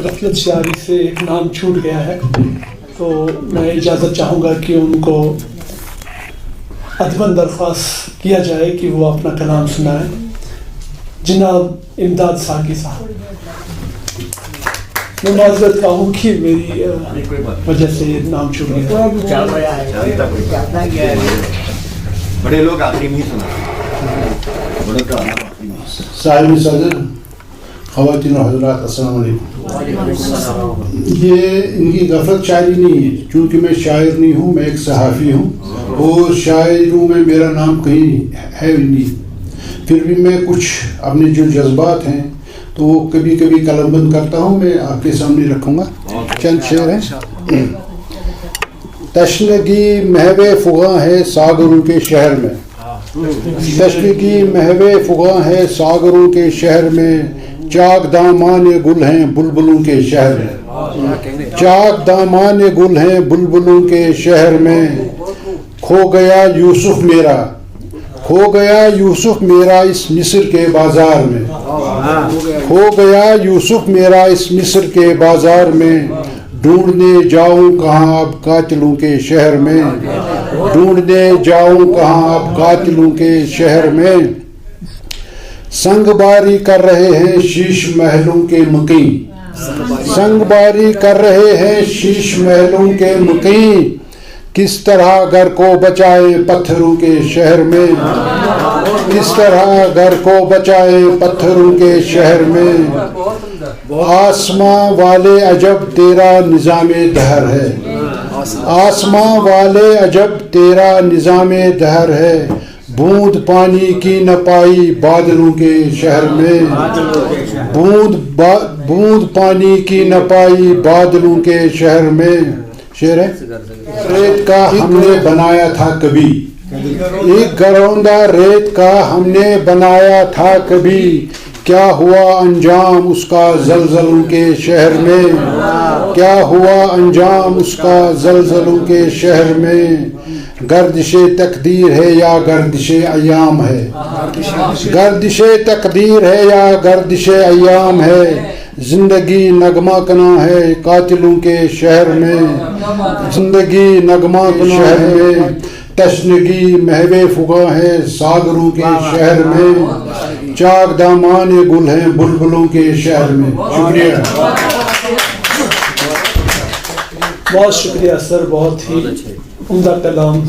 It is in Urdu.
غفلت شعری سے ایک نام چھوٹ گیا ہے، تو میں اجازت چاہوں گا کہ ان کو ادباً درخواست کیا جائے کہ وہ اپنا کلام سنائیں۔ جناب امداد ساقی صاحب، میں معذرت خواہ ہوں کہ میری وجہ سے نام چھوٹ گیا۔ بڑے لوگ آخری میں ہی سنا، صاحب صدر، خواتین و حضرات، السلام علیکم۔ یہ ان کی غفلت شاعری نہیں ہے، چونکہ میں شاعر نہیں ہوں، میں ایک صحافی ہوں، اور شاعروں میں میرا نام کہیں ہے نہیں۔ پھر بھی میں کچھ اپنے جو جذبات ہیں تو وہ کبھی کبھی قلم بند کرتا ہوں، میں آپ کے سامنے رکھوں گا۔ چند شعر ہیں۔ تشنگی محو فغاں ہے ساگروں کے شہر میں، تشنگی محو فغاں ہے ساگروں کے شہر میں، چاک دامان گل ہیں بلبلوں کے شہر میں، چاک دامان گل ہیں بلبلوں کے شہر میں، کھو گیا یوسف میرا، کھو گیا یوسف میرا اس مصر کے بازار میں، کھو گیا یوسف میرا اس مصر کے بازار میں، ڈھونڈنے جاؤں کہاں اب قاتلوں کے شہر میں، ڈھونڈنے جاؤں کہاں اب قاتلوں کے شہر میں، سنگ باری کر رہے ہیں شیش محلوں کے مقیم، سنگ باری کر رہے ہیں شیش محلوں کے مقیم، کس طرح گھر کو بچائے پتھروں کے شہر میں، کس طرح گھر کو بچائے پتھروں کے شہر میں، آسماں والے عجب تیرا نظام دہر ہے، آسماں والے عجب تیرا نظام دہر ہے، بوند پانی کی نہ پائی بادلوں کے شہر میں، بوند پانی کی نہ پائی بادلوں کے شہر میں۔ شعر ہے۔ ریت کا ہم نے بنایا تھا کبھی، ایک گروندہ ریت کا ہم نے بنایا تھا کبھی، کیا ہوا انجام اس کا زلزلوں کے شہر میں، کیا ہوا انجام اس کا زلزلوں کے شہر میں، گردش تقدیر ہے یا گردش ایام ہے، گردش تقدیر ہے یا گردش ایام ہے، زندگی نغمہ کنا ہے قاتلوں کے شہر میں، زندگی نغمہ کنا شہر میں، تشنگی محو فغاں ہے ساگروں کے شہر میں، چاک دامان گل ہیں بلبلوں کے شہر میں۔ شکریہ، بہت شکریہ سر، بہت ہی عمدہ کلام۔